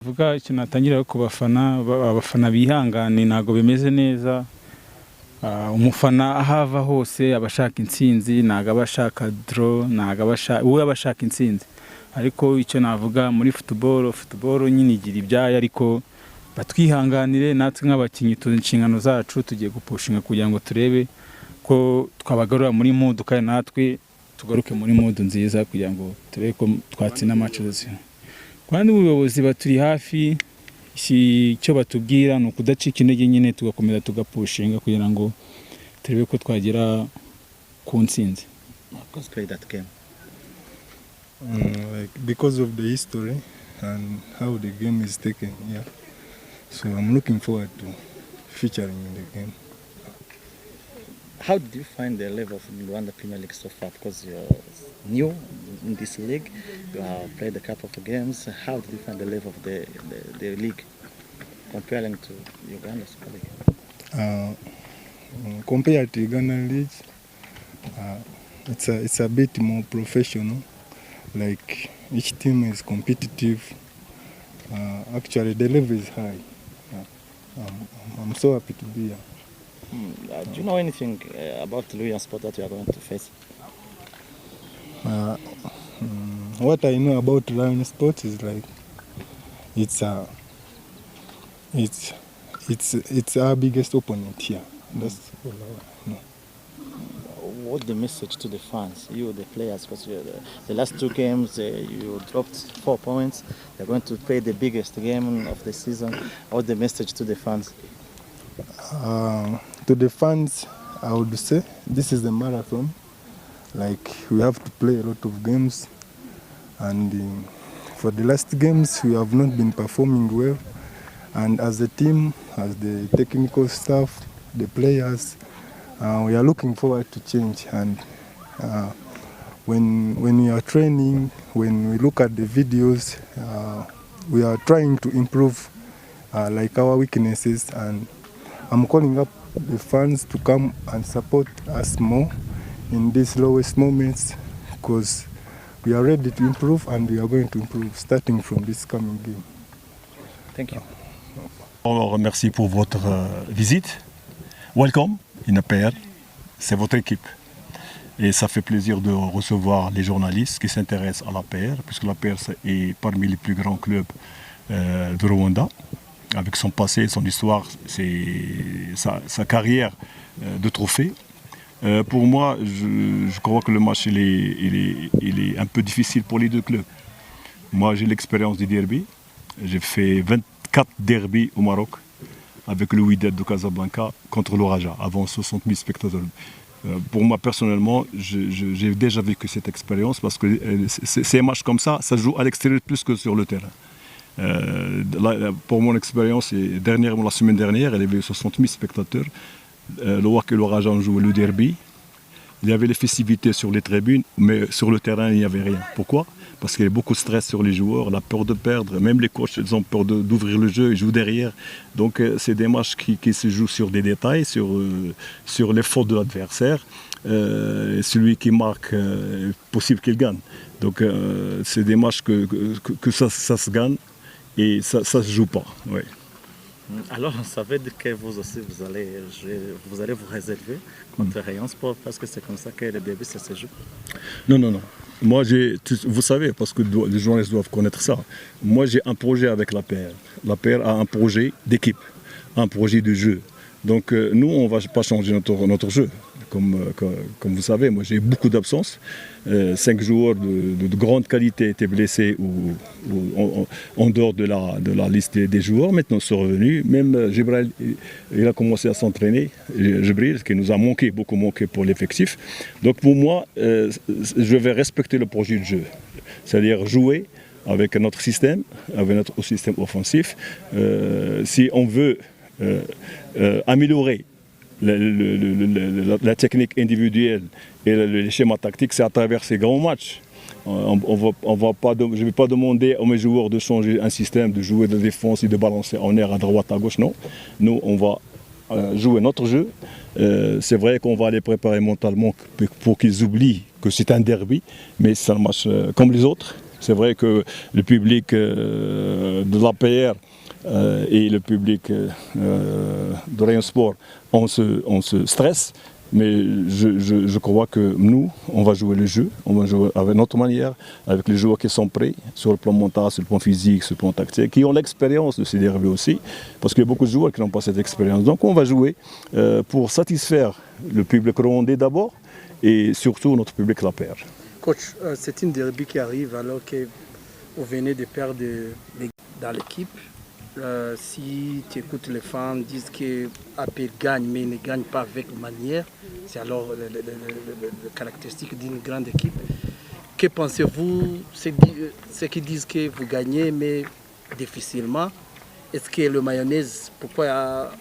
Vuga ikintu natangira ku bafana abafana bihangane ntago bimeze neza. Umufana ahava hose abashaka intsinzi ntago abashaka draw ntago abashaka intsinzi, ariko icyo navuga muri football nyine igira ibyayo, ariko batwihanganire natwe nk'abakinyi inshingano zacu tugiye gupushinga kugira ngo turebe ko twabagarura muri mood kandi natwe tugaruke muri mood nziza kugira ngo turebe ko twatsinda match zose. Kandi ubuyobozi baturi hafi, icyo batubwira ni ukudacika intege nyine tugakomeza tugapushinga kugira ngo turebe ko twagera ku ntsinzi. Because of the history and how the game is taken, yeah. So I'm looking forward to featuring in the game. How did you find the level of Rwanda Premier League so far? Because you're new in this league, you have played a couple of games. How did you find the level of the league comparing to Uganda Super League? Compared to Uganda League, it's a bit more professional. Like each team is competitive. Actually, the level is high. I'm so happy to be here. Do you know anything about Luyan Sport that you are going to face? What I know about Lion Sport is like it's our biggest opponent here. That's all I know. What's the message to the fans, you, the players? Because the last two games you dropped 4 points. You're going to play the biggest game of the season. What's the message to the fans? To the fans, I would say this is a marathon. Like we have to play a lot of games, and for the last games we have not been performing well. And as a team, as the technical staff, the players, we are looking forward to change. And when we are training, when we look at the videos, we are trying to improve like our weaknesses. And I'm calling up the fans to come and support us more in these lowest moments, because we are ready to improve and we are going to improve starting from this coming game. Thank you. Alors, merci pour votre visite. Welcome in APR, c'est votre équipe. Et ça fait plaisir de recevoir les journalistes qui s'intéressent à l'APR, puisque l'APR est parmi les plus grands clubs de Rwanda. Avec son passé, son histoire, sa carrière de trophée. Pour moi, je crois que le match il est un peu difficile pour les deux clubs. Moi, j'ai l'expérience du derby. J'ai fait 24 derbys au Maroc avec le Wydad de Casablanca contre le Raja, avant 60 000 spectateurs. Pour moi, personnellement, j'ai déjà vécu cette expérience parce que ces matchs comme ça se jouent à l'extérieur plus que sur le terrain. Pour mon expérience, dernièrement, la semaine dernière, il y avait 60 000 spectateurs. Le WAC et le Raja ont joué le derby. Il y avait les festivités sur les tribunes, mais sur le terrain, il n'y avait rien. Pourquoi? Parce qu'il y a beaucoup de stress sur les joueurs, la peur de perdre. Même les coachs, ils ont peur d'ouvrir le jeu, ils jouent derrière. Donc, c'est des matchs qui se jouent sur des détails, sur les fautes de l'adversaire. Celui qui marque, possible qu'il gagne. Donc, c'est des matchs que ça se gagne. Et ça ne se joue pas. Oui. Alors, ça veut dire que vous aussi, vous allez vous réserver contre Rayon Sport parce que c'est comme ça que le début, ça se joue? Non. Moi, vous savez, parce que les journalistes doivent connaître ça. Moi, j'ai un projet avec l'APR. L'APR a un projet d'équipe, un projet de jeu. Donc, nous, on ne va pas changer notre jeu. Comme vous savez, moi j'ai beaucoup d'absences. 5 joueurs de grande qualité étaient blessés ou en dehors de la liste des joueurs. Maintenant ils sont revenus. Même Jibril, il a commencé à s'entraîner. Jibril, qui nous a beaucoup manqué pour l'effectif. Donc pour moi, je vais respecter le projet de jeu. C'est-à-dire jouer avec notre système, avec notre système offensif. Si on veut améliorer la technique individuelle et les schémas tactiques, c'est à travers ces grands matchs. Je ne vais pas demander à mes joueurs de changer un système, de jouer de défense et de balancer en air à droite, à gauche, non. Nous, on va jouer notre jeu. C'est vrai qu'on va les préparer mentalement pour qu'ils oublient que c'est un derby, mais c'est un match comme les autres. C'est vrai que le public de l'APR et le public de Rayon Sport, on se stresse. Mais je crois que nous, on va jouer le jeu, on va jouer avec notre manière, avec les joueurs qui sont prêts, sur le plan mental, sur le plan physique, sur le plan tactique, qui ont l'expérience de ces derbys aussi, parce qu'il y a beaucoup de joueurs qui n'ont pas cette expérience. Donc on va jouer pour satisfaire le public rwandais d'abord, et surtout notre public la paire. Coach, c'est une derby qui arrive alors que vous venez de perdre dans l'équipe. Si tu écoutes les fans disent que AP gagne mais ne gagne pas avec manière, c'est alors le caractéristique d'une grande équipe. Que pensez-vous, ceux qui disent que vous gagnez mais difficilement? Est-ce que le mayonnaise, pourquoi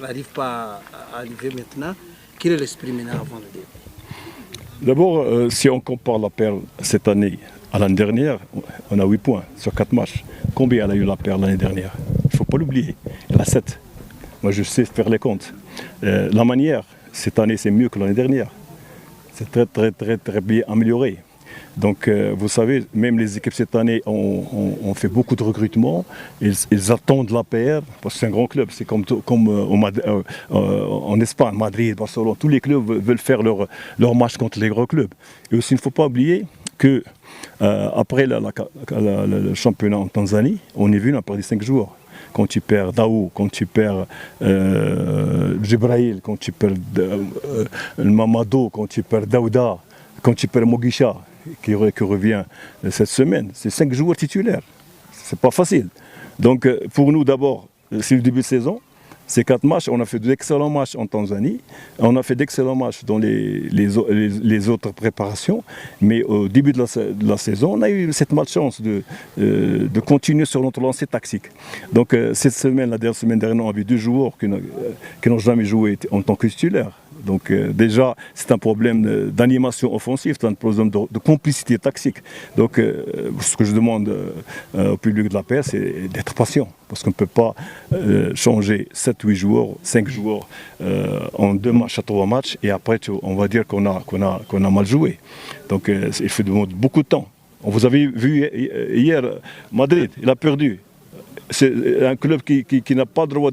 n'arrive pas à arriver maintenant? Quel est l'esprit maintenant avant le début? D'abord, si on compare la paire cette année à l'année dernière, on a 8 points sur 4 matchs. Combien elle a eu la paire l'année dernière? Il ne faut pas l'oublier. Elle a 7. Moi, je sais faire les comptes. La manière, cette année, c'est mieux que l'année dernière. C'est très bien amélioré. Donc, vous savez, même les équipes cette année ont fait beaucoup de recrutements. Ils attendent la paire, parce que c'est un grand club. C'est comme en Espagne, Madrid, Barcelone. Tous les clubs veulent faire leur match contre les gros clubs. Et aussi, il ne faut pas oublier que après le championnat en Tanzanie, on est venu, on a perdu 5 joueurs. Quand tu perds Daou, quand tu perds Djibrahil, quand tu perds Mamadou, quand tu perds Daouda, quand tu perds Mogisha, qui revient cette semaine, c'est 5 joueurs titulaires. C'est pas facile. Donc pour nous d'abord, c'est le début de saison. Ces 4 matchs, on a fait d'excellents matchs en Tanzanie, on a fait d'excellents matchs dans les autres préparations, mais au début de la saison, on a eu cette malchance de continuer sur notre lancée tactique. Donc cette semaine, la dernière semaine dernière, on avait 2 joueurs qui n'ont jamais joué en tant que titulaires. Donc déjà, c'est un problème d'animation offensive, c'est un problème de complicité tactique. Donc ce que je demande au public de la paire, c'est d'être patient. Parce qu'on ne peut pas changer 7-8 joueurs, 5 joueurs en 2 matchs à 3 matchs, et après on va dire qu'on a mal joué. Donc il faut demander beaucoup de temps. Vous avez vu hier, Madrid, il a perdu. C'est un club qui n'a pas le droit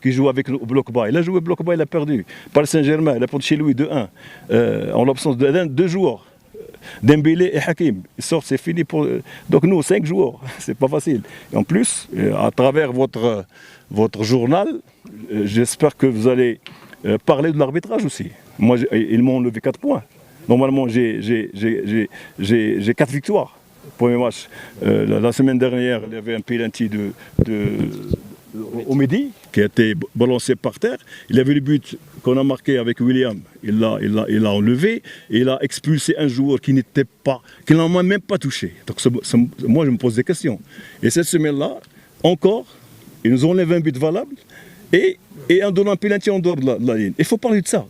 qui joue avec le bloc bas. Il a joué bloc bas, il a perdu. Paris Saint-Germain, il a perdu chez lui 2-1. En l'absence de 2 joueurs. Dembélé et Hakim, ils sortent, c'est fini pour. Donc nous, 5 joueurs, c'est pas facile. Et en plus, à travers votre journal, j'espère que vous allez parler de l'arbitrage aussi. Moi, ils m'ont enlevé 4 points. Normalement, j'ai 4 victoires. Premier match, la semaine dernière, il y avait un penalty au Midi qui a été balancé par terre. Il y avait le but qu'on a marqué avec William, il l'a enlevé et il a expulsé un joueur qui n'a même pas touché. Donc moi je me pose des questions. Et cette semaine-là, encore, ils nous enlèvent un but valable et en donnant un penalty en dehors de la ligne. Il faut parler de ça.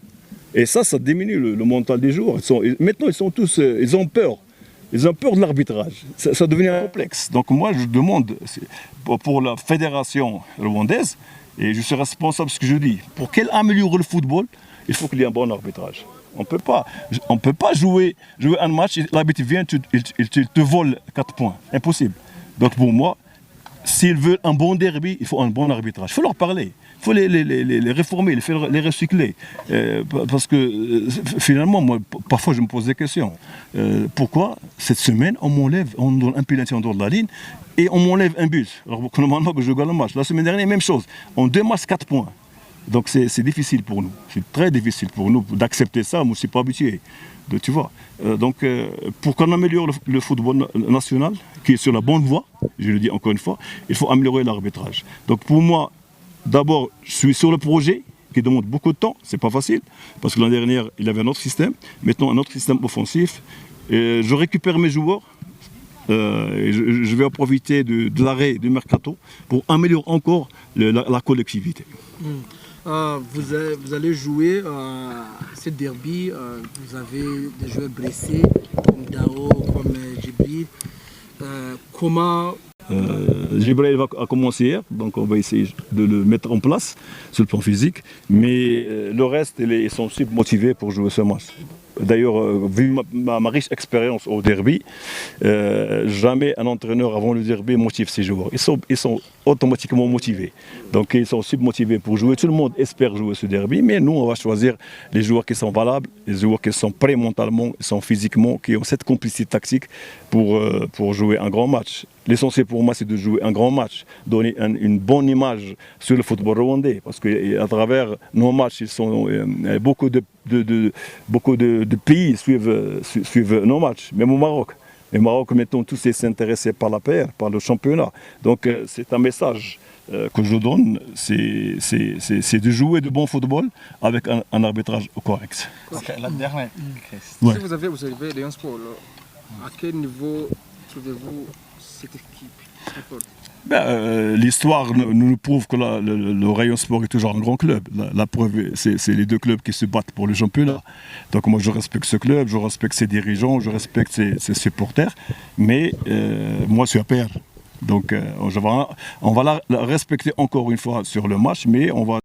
Et ça diminue le mental des joueurs. Maintenant ils sont tous, ils ont peur. Ils ont peur de l'arbitrage. Ça devient complexe. Donc moi, je demande pour la fédération rwandaise, et je suis responsable de ce que je dis, pour qu'elle améliore le football, il faut qu'il y ait un bon arbitrage. On ne peut pas jouer un match, l'arbitre vient, il te vole 4 points. Impossible. Donc pour moi, s'ils veulent un bon derby, il faut un bon arbitrage. Il faut leur parler. Il faut les réformer, les recycler. Parce que finalement, moi, parfois je me pose des questions. Pourquoi cette semaine, on donne un penalty en dehors de la ligne et on m'enlève un but? Alors que normalement que je gagne le match. La semaine dernière, même chose. En 2 matchs, 4 points. Donc c'est difficile pour nous. C'est très difficile pour nous d'accepter ça. Moi, je ne suis pas habitué. Tu vois. Donc pour qu'on améliore le football national, qui est sur la bonne voie, je le dis encore une fois, il faut améliorer l'arbitrage. Donc pour moi, d'abord, je suis sur le projet qui demande beaucoup de temps, c'est pas facile, parce que l'année dernière, il y avait un autre système, maintenant un autre système offensif. Et je récupère mes joueurs, et je vais en profiter de l'arrêt du mercato pour améliorer encore la collectivité. Vous allez jouer ce derby, vous avez des joueurs blessés, comme Dao, comme Djibril. Comment Djibril va commencer hier, donc on va essayer de le mettre en place sur le plan physique, mais le reste, ils sont aussi motivés pour jouer ce match. d'ailleurs, vu ma riche expérience au derby, jamais un entraîneur avant le derby motive ses joueurs. Ils sont automatiquement motivés. Donc ils sont submotivés pour jouer. Tout le monde espère jouer ce derby, mais nous, on va choisir les joueurs qui sont valables, les joueurs qui sont prêts mentalement, qui sont physiquement, qui ont cette complicité tactique pour jouer un grand match. L'essentiel pour moi, c'est de jouer un grand match, donner une bonne image sur le football rwandais, parce qu'à travers nos matchs, beaucoup de pays suivent nos matchs, même au Maroc. Le Maroc, maintenant, tous est intéressés par la PR, par le championnat. Donc, c'est un message que je donne, c'est de jouer de bon football avec un arbitrage correct. Ok, la dernière question. Ouais. Si vous avez Rayon Sport, à quel niveau trouvez-vous cette équipe? L'histoire nous prouve que le Rayon Sport est toujours un grand club. La preuve, c'est les deux clubs qui se battent pour le championnat. Donc moi, je respecte ce club, je respecte ses dirigeants, je respecte ses supporters. Mais moi, je suis APR. Donc on va la respecter encore une fois sur le match, mais on va